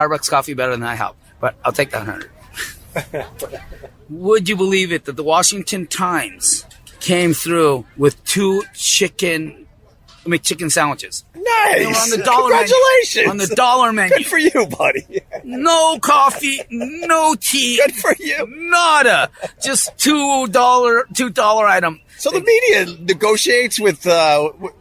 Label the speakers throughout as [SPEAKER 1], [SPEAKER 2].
[SPEAKER 1] Starbucks coffee better than IHOP, but I'll take that 100. Would you believe it that the Washington Times came through with 2 chicken sandwiches?
[SPEAKER 2] Nice.
[SPEAKER 1] They were on the dollar
[SPEAKER 2] Congratulations.
[SPEAKER 1] menu. On the dollar menu.
[SPEAKER 2] Good for you, buddy.
[SPEAKER 1] No coffee, no tea.
[SPEAKER 2] Good for you.
[SPEAKER 1] Nada. Just $2 item.
[SPEAKER 2] So the media negotiates with
[SPEAKER 1] No, I'm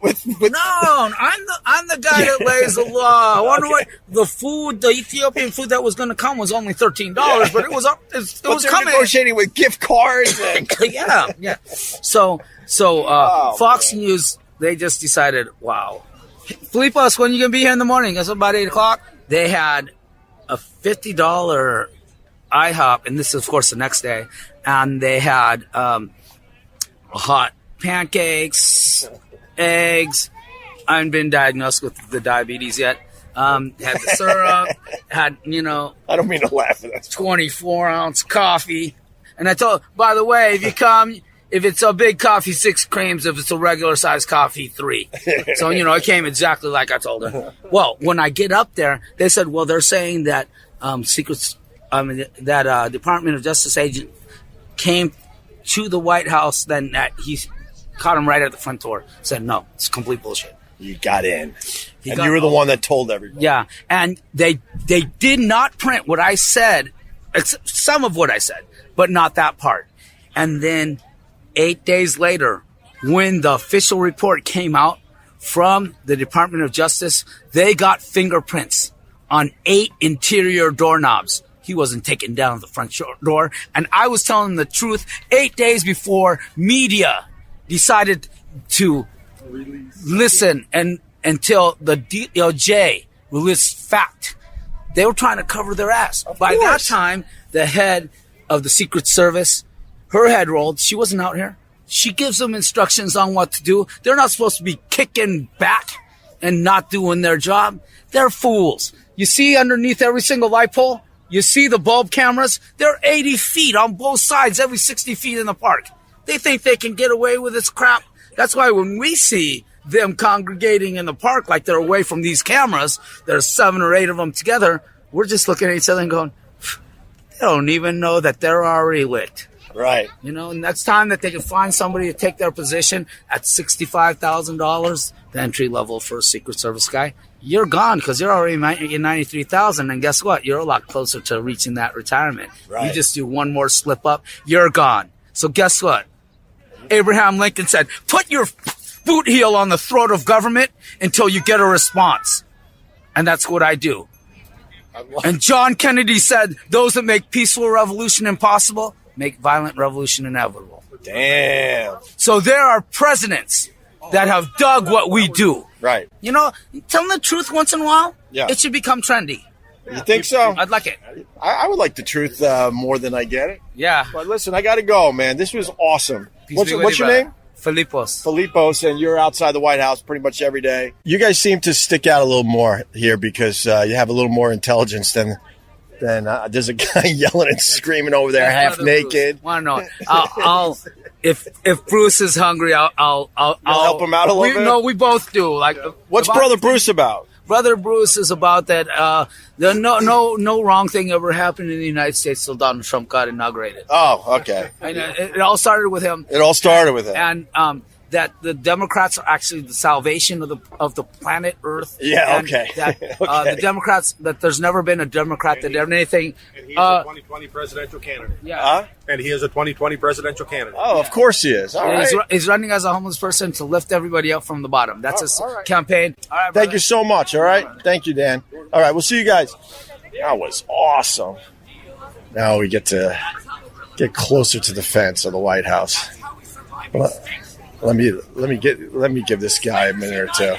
[SPEAKER 1] the guy that lays the law. I wonder what the Ethiopian food that was going to come was only $13, but it was up. It was coming.
[SPEAKER 2] Negotiating with gift cards. And
[SPEAKER 1] yeah. So Fox News, they just decided, wow. Filipos, when are you going to be here in the morning? It's about 8 o'clock. They had a $50 IHOP, and this is, of course, the next day. And they had hot pancakes, eggs. I haven't been diagnosed with the diabetes yet. Had the syrup, had,
[SPEAKER 2] I don't mean to laugh at that.
[SPEAKER 1] 24-ounce coffee. And I told, by the way, if you come, if it's a big coffee, 6 creams. If it's a regular size coffee, 3. So, it came exactly like I told her. Well, when I get up there, they said, well, they're saying that Department of Justice agent came to the White House, then that he caught him right at the front door. Said, no, it's complete bullshit.
[SPEAKER 2] You got in. And you were the one that told everybody.
[SPEAKER 1] Yeah. And they did not print what I said, except some of what I said, but not that part. And then 8 days later, when the official report came out from the Department of Justice, they got fingerprints on 8 interior doorknobs. He wasn't taken down at the front door. And I was telling him the truth 8 days before media decided to listen and until the DOJ released fact. They were trying to cover their ass. By that time, the head of the Secret Service, her head rolled. She wasn't out here. She gives them instructions on what to do. They're not supposed to be kicking back and not doing their job. They're fools. You see underneath every single light pole, you see the bulb cameras? They're 80 feet on both sides, every 60 feet in the park. They think they can get away with this crap. That's why when we see them congregating in the park like they're away from these cameras, there's 7 or 8 of them together, we're just looking at each other and going, they don't even know that they're already licked.
[SPEAKER 2] Right.
[SPEAKER 1] And that's time that they can find somebody to take their position at $65,000, the entry level for a Secret Service guy. You're gone because you're already making $93,000, and guess what? You're a lot closer to reaching that retirement. Right. You just do one more slip up, you're gone. So guess what? Abraham Lincoln said, put your boot heel on the throat of government until you get a response. And that's what I do. And John Kennedy said, those that make peaceful revolution impossible make violent revolution inevitable.
[SPEAKER 2] Damn.
[SPEAKER 1] So there are presidents that have dug what we do.
[SPEAKER 2] Right.
[SPEAKER 1] Telling the truth once in a while,
[SPEAKER 2] it
[SPEAKER 1] should become trendy.
[SPEAKER 2] You think so?
[SPEAKER 1] I'd like it.
[SPEAKER 2] I would like the truth more than I get it.
[SPEAKER 1] Yeah.
[SPEAKER 2] But listen, I got to go, man. This was awesome. What's your name? Filipos, and you're outside the White House pretty much every day. You guys seem to stick out a little more here because you have a little more intelligence than there's a guy yelling and screaming over there, half naked.
[SPEAKER 1] Want to know? If Bruce is hungry, I'll
[SPEAKER 2] help him out a little bit.
[SPEAKER 1] No, we both do.
[SPEAKER 2] What's Brother Bruce about?
[SPEAKER 1] Brother Bruce is about that. No wrong thing ever happened in the United States till Donald Trump got inaugurated.
[SPEAKER 2] Oh, okay.
[SPEAKER 1] And it all started with him. And that the Democrats are actually the salvation of the planet Earth.
[SPEAKER 2] Yeah,
[SPEAKER 1] and
[SPEAKER 2] okay.
[SPEAKER 1] That the Democrats, that there's never been a Democrat that did anything.
[SPEAKER 3] And he's a 2020 presidential candidate.
[SPEAKER 1] Yeah.
[SPEAKER 3] And he is a 2020 presidential candidate.
[SPEAKER 2] Oh, of course he is. All right.
[SPEAKER 1] He's running as a homeless person to lift everybody up from the bottom. That's his campaign. All right,
[SPEAKER 2] thank you so much. All right. Thank you, Dan. All right. We'll see you guys. That was awesome. Now we get to get closer to the fence of the White House. Let me give this guy a minute or two.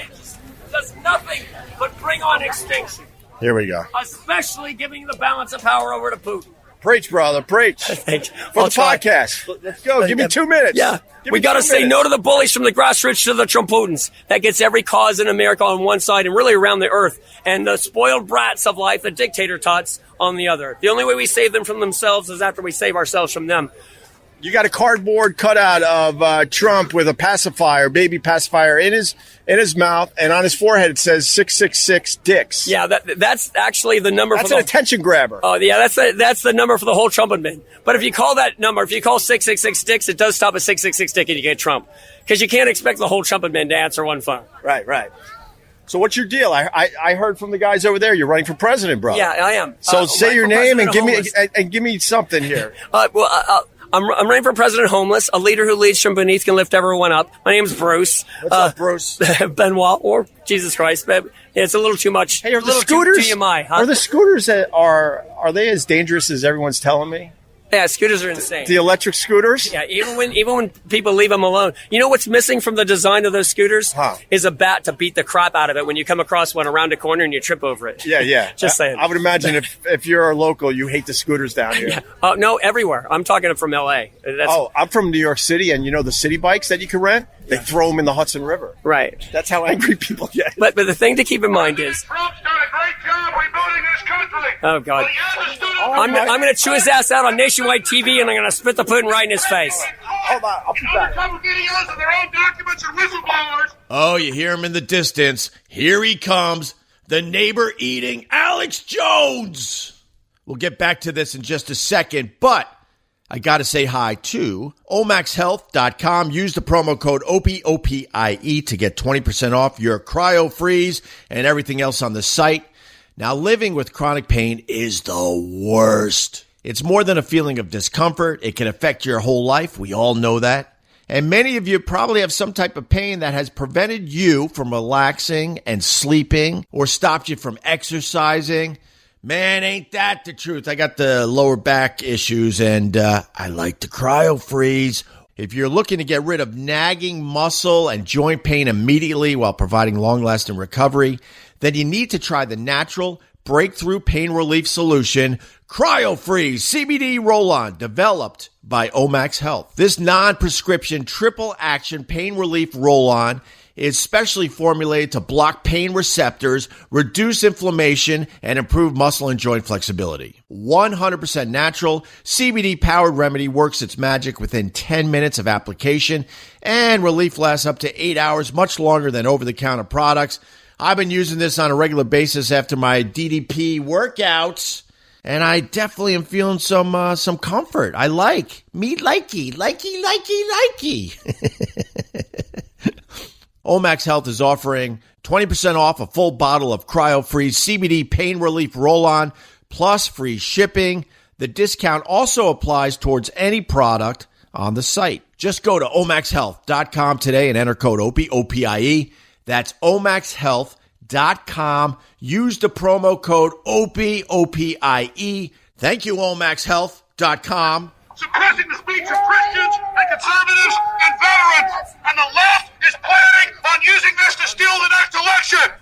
[SPEAKER 4] Does nothing but bring on extinction.
[SPEAKER 2] Here we go.
[SPEAKER 4] Especially giving the balance of power over to Putin.
[SPEAKER 2] Preach, brother, preach. For the podcast. Let's go. Give me 2 minutes.
[SPEAKER 4] Yeah. We got to say no to the bullies from the grassroots to the Trumputins. That gets every cause in America on one side and really around the earth. And the spoiled brats of life, the dictator tots, on the other. The only way we save them from themselves is after we save ourselves from them.
[SPEAKER 2] You got a cardboard cutout of Trump with a pacifier, baby pacifier, in his mouth, and on his forehead it says 666 dicks.
[SPEAKER 4] Yeah, that's actually the number.
[SPEAKER 2] That's an attention grabber.
[SPEAKER 4] Oh, yeah, that's the number for the whole Trump admin. But if you call that number, if you call 666 dicks, it does stop at 666 dick and you get Trump. Because you can't expect the whole Trump admin to answer one phone.
[SPEAKER 2] Right. So what's your deal? I heard from the guys over there you're running for president, bro.
[SPEAKER 4] Yeah, I am.
[SPEAKER 2] So say your name and give me something here.
[SPEAKER 4] I'm running for president homeless. A leader who leads from beneath can lift everyone up. My name's Bruce.
[SPEAKER 2] What's up, Bruce?
[SPEAKER 4] Benoit or Jesus Christ. It's a little too much.
[SPEAKER 2] Hey, are the scooters?
[SPEAKER 4] TMI, huh?
[SPEAKER 2] Are the scooters are they as dangerous as everyone's telling me?
[SPEAKER 4] Yeah, scooters are insane.
[SPEAKER 2] The electric scooters?
[SPEAKER 4] Yeah, even when people leave them alone. You know what's missing from the design of those scooters? Is a bat to beat the crap out of it when you come across one around a corner and you trip over it.
[SPEAKER 2] Yeah.
[SPEAKER 4] Just saying.
[SPEAKER 2] I would imagine if you're a local, you hate the scooters down here.
[SPEAKER 4] Yeah. No, everywhere. I'm talking from L.A.
[SPEAKER 2] I'm from New York City, and you know the city bikes that you can rent? They throw them in the Hudson River.
[SPEAKER 4] Right.
[SPEAKER 2] That's how angry people get.
[SPEAKER 4] But the thing to keep in mind is...
[SPEAKER 5] Trump's done a great job rebuilding this country.
[SPEAKER 4] Oh, God. I'm going to chew his ass out on nationwide TV, and I'm going to spit the pudding right in his face.
[SPEAKER 2] Hold on, I'll be back.
[SPEAKER 5] Videos of their own documents and whistleblowers.
[SPEAKER 6] Oh, you hear him in the distance. Here he comes, the neighbor-eating Alex Jones. We'll get back to this in just a second, but I got to say hi to omaxhealth.com. Use the promo code OPIE, O-P-I-E, to get 20% off your cryo freeze and everything else on the site. Now, living with chronic pain is the worst. It's more than a feeling of discomfort. It can affect your whole life. We all know that. And many of you probably have some type of pain that has prevented you from relaxing and sleeping or stopped you from exercising. Man, ain't that the truth? I got the lower back issues, and I like the cryo freeze. If you're looking to get rid of nagging muscle and joint pain immediately while providing long-lasting recovery, then you need to try the natural breakthrough pain relief solution, Cryo Freeze CBD Roll-On, developed by Omax Health. This non-prescription triple-action pain relief roll-on is specially formulated to block pain receptors, reduce inflammation, and improve muscle and joint flexibility. 100% natural, CBD-powered remedy works its magic within 10 minutes of application, and relief lasts up to 8 hours, much longer than over-the-counter products. I've been using this on a regular basis after my DDP workouts, and I definitely am feeling some comfort. I like. Me likey. Omax Health is offering 20% off a full bottle of Cryo Freeze CBD Pain Relief Roll-On, plus free shipping. The discount also applies towards any product on the site. Just go to omaxhealth.com today and enter code OPIE, O-P-I-E. That's omaxhealth.com. Use the promo code OPIE, O-P-I-E. Thank you, omaxhealth.com.
[SPEAKER 5] Suppressing the speech of Christians and conservatives and veterans. And the left is planning on using this to steal the next election.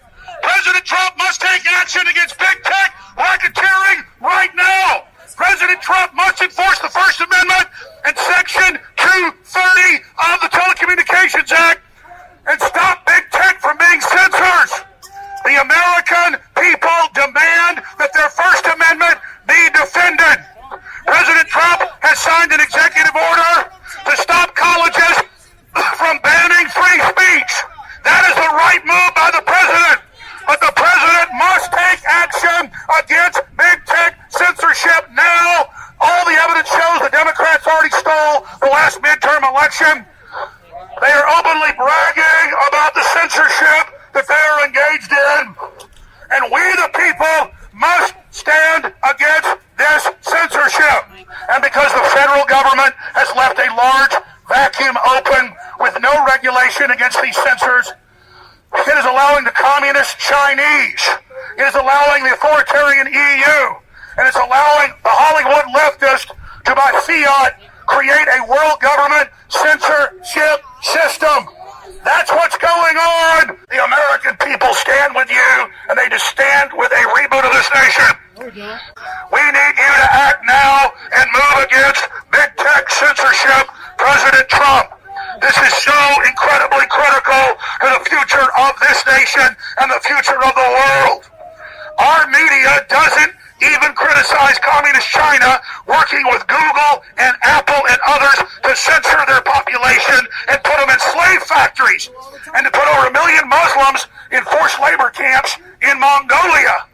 [SPEAKER 5] President Trump must take action against big tech racketeering right now. President Trump must enforce the First Amendment and Section 230 of the Telecommunications Act and stop big tech from being censors. The American people demand that their First Amendment be defended. President Trump has signed an executive order to stop colleges from banning free speech. That is the right move by the president. But the president must take action against big tech censorship now. All the evidence shows the Democrats already stole the last midterm election. They are openly bragging about the censorship that they are engaged in. And we, the people, must stand against this censorship. And because the federal government has left a large vacuum open with no regulation against these censors, it is allowing the communist Chinese, it is allowing the authoritarian EU, and it's allowing the Hollywood leftist to, by fiat, create a world government censorship system. That's what's going on. The American people stand with you, and they just stand with a reboot of this nation. We need you to act now and move against big tech censorship, President Trump. This is so incredibly critical to the future of this nation and the future of the world. Our media doesn't even criticized Communist China working with Google and Apple and others to censor their population and put them in slave factories, and to put over 1 million Muslims in forced labor camps in Mongolia.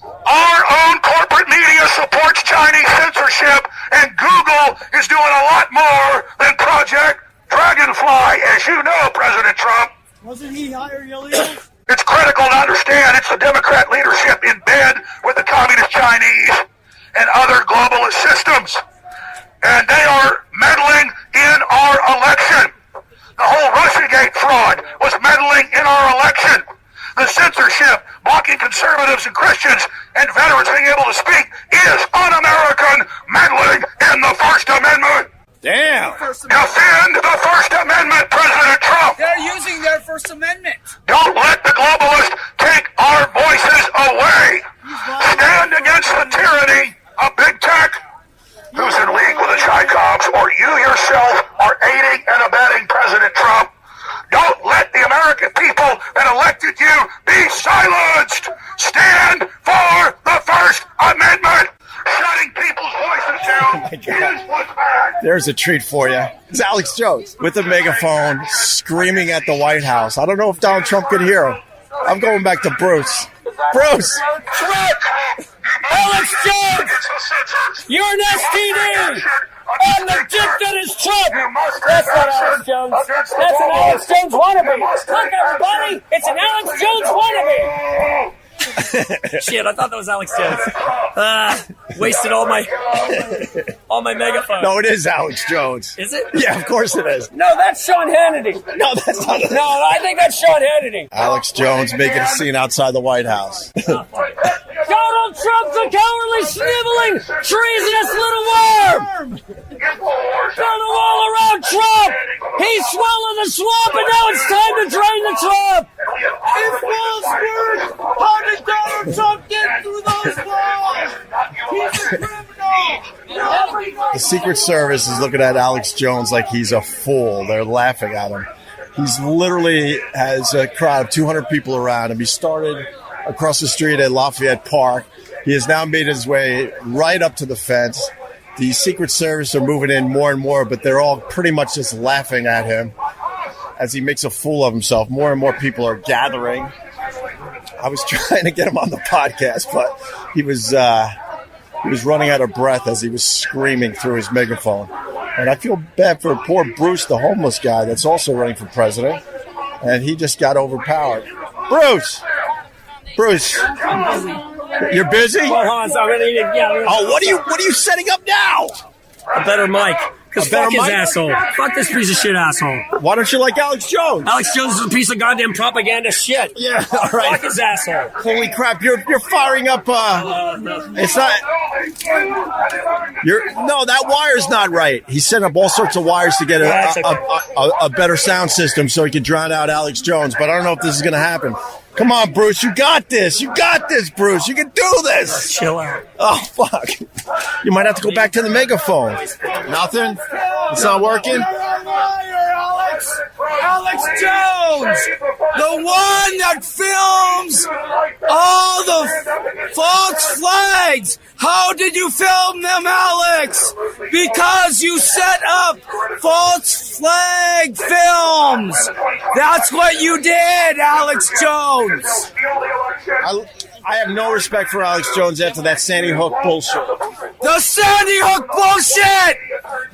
[SPEAKER 5] Our own corporate media supports Chinese censorship, and Google is doing a lot more than Project Dragonfly, as you know, President Trump.
[SPEAKER 7] Wasn't he hiring illegals?
[SPEAKER 5] It's critical to understand it's the Democrat leadership in bed with the Communist Chinese and other globalist systems. And they are meddling in our election. The whole Russiagate fraud was meddling in our election. The censorship, blocking conservatives and Christians and veterans being able to speak, is un-American meddling in the First Amendment.
[SPEAKER 2] Damn.
[SPEAKER 5] Defend the First Amendment, President Trump.
[SPEAKER 1] They're using their First Amendment.
[SPEAKER 5] Don't let the globalists take our voices away. Stand against the tyranny of big tech, who's in league with the Chi-Coms, or you yourself are aiding and abetting President Trump. Don't let the American people that elected you be silenced. Stand for the First Amendment. Shutting people's voices down is what's bad.
[SPEAKER 2] There's a treat for you. It's Alex Jones with a megaphone screaming at the White House. I don't know if Donald Trump could hear him. I'm going back to Bruce. Bruce!
[SPEAKER 4] Alex Jones! You're an STD! And the dick that is Trump! That's not Alex Jones. That's an Alex Jones wannabe. Look, everybody! It's an Alex Jones wannabe! Shit, I thought that was Alex Jones. Wasted all my megaphone.
[SPEAKER 2] No, it is Alex Jones.
[SPEAKER 4] Is it?
[SPEAKER 2] Yeah, of course it is.
[SPEAKER 4] No, that's Sean Hannity.
[SPEAKER 2] No, that's not it.
[SPEAKER 4] No, I think that's Sean Hannity.
[SPEAKER 2] Alex Jones making a scene outside the White House.
[SPEAKER 4] Donald Trump's a cowardly, sniveling, treasonous little worm! Build a wall around Trump! He swallowed the swamp, and now it's time to drain the swamp!
[SPEAKER 7] It falls worse! How did Donald Trump get through those walls? He's a criminal!
[SPEAKER 2] The Secret Service is looking at Alex Jones like he's a fool. They're laughing at him. He's literally has a crowd of 200 people around him. He started across the street at Lafayette Park. He has now made his way right up to the fence. The Secret Service are moving in more and more, but they're all pretty much just laughing at him as he makes a fool of himself. More and more people are gathering. I was trying to get him on the podcast, but he was running out of breath as he was screaming through his megaphone. And I feel bad for poor Bruce, the homeless guy that's also running for president, and he just got overpowered. Bruce! You're busy? Oh, what are you setting up now?
[SPEAKER 4] A better mic. Because fuck his asshole. Fuck this piece of shit asshole.
[SPEAKER 2] Why don't you like Alex Jones?
[SPEAKER 4] Alex Jones is a piece of goddamn propaganda shit.
[SPEAKER 2] Yeah, all right.
[SPEAKER 4] Fuck his asshole.
[SPEAKER 2] Holy crap, you're firing up, it's not, no, that wire's not right. He's setting up all sorts of wires to get a better sound system so he can drown out Alex Jones, but I don't know if this is going to happen. Come on, Bruce, you got this. You got this, Bruce. You can do this.
[SPEAKER 4] Chill out.
[SPEAKER 2] Oh, fuck. You might have to go back to the megaphone. Nothing? It's not working?
[SPEAKER 1] Alex Jones, the one that films all the false flags. How did you film them, Alex? Because you set up false flag films. That's what you did, Alex Jones.
[SPEAKER 2] I have no respect for Alex Jones after that Sandy Hook bullshit.
[SPEAKER 1] The Sandy Hook bullshit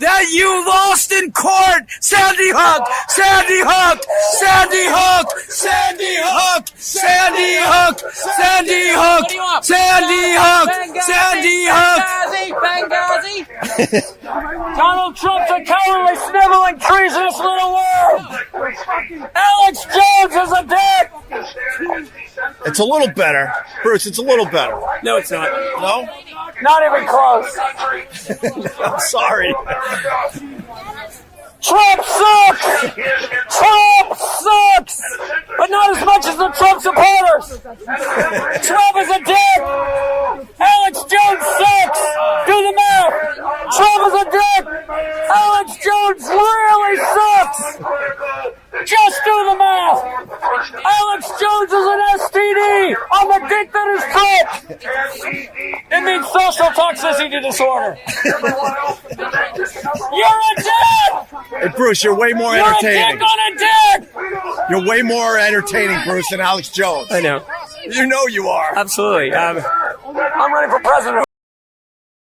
[SPEAKER 1] that you lost in court. Sandy Hook, Sandy Hook, Sandy Hook, Sandy Hook, Sandy Hook, Sandy Hook, Sandy Hook, Sandy Hook.
[SPEAKER 4] Benghazi. Donald Trump's a cowardly, sniveling, treasonous little worm. Alex Jones is a dick.
[SPEAKER 2] It's a little better. Bruce, it's a little better.
[SPEAKER 4] No, it's not.
[SPEAKER 2] No?
[SPEAKER 4] Not even close.
[SPEAKER 2] I'm sorry.
[SPEAKER 4] Trump sucks! Trump sucks! But not as much as the Trump supporters! Trump is a dick! Alex Jones sucks! Do the math! Trump is a dick! Alex Jones really sucks! Just do the math! Alex Jones is an STD on the dick that is Trump. It means social toxicity disorder. You're a dick.
[SPEAKER 2] Hey, Bruce, you're way more
[SPEAKER 4] You're
[SPEAKER 2] entertaining.
[SPEAKER 4] a dick on a dick.
[SPEAKER 2] You're way more entertaining, Bruce, than Alex Jones.
[SPEAKER 4] I know.
[SPEAKER 2] You know you are.
[SPEAKER 4] Absolutely. I'm running for president.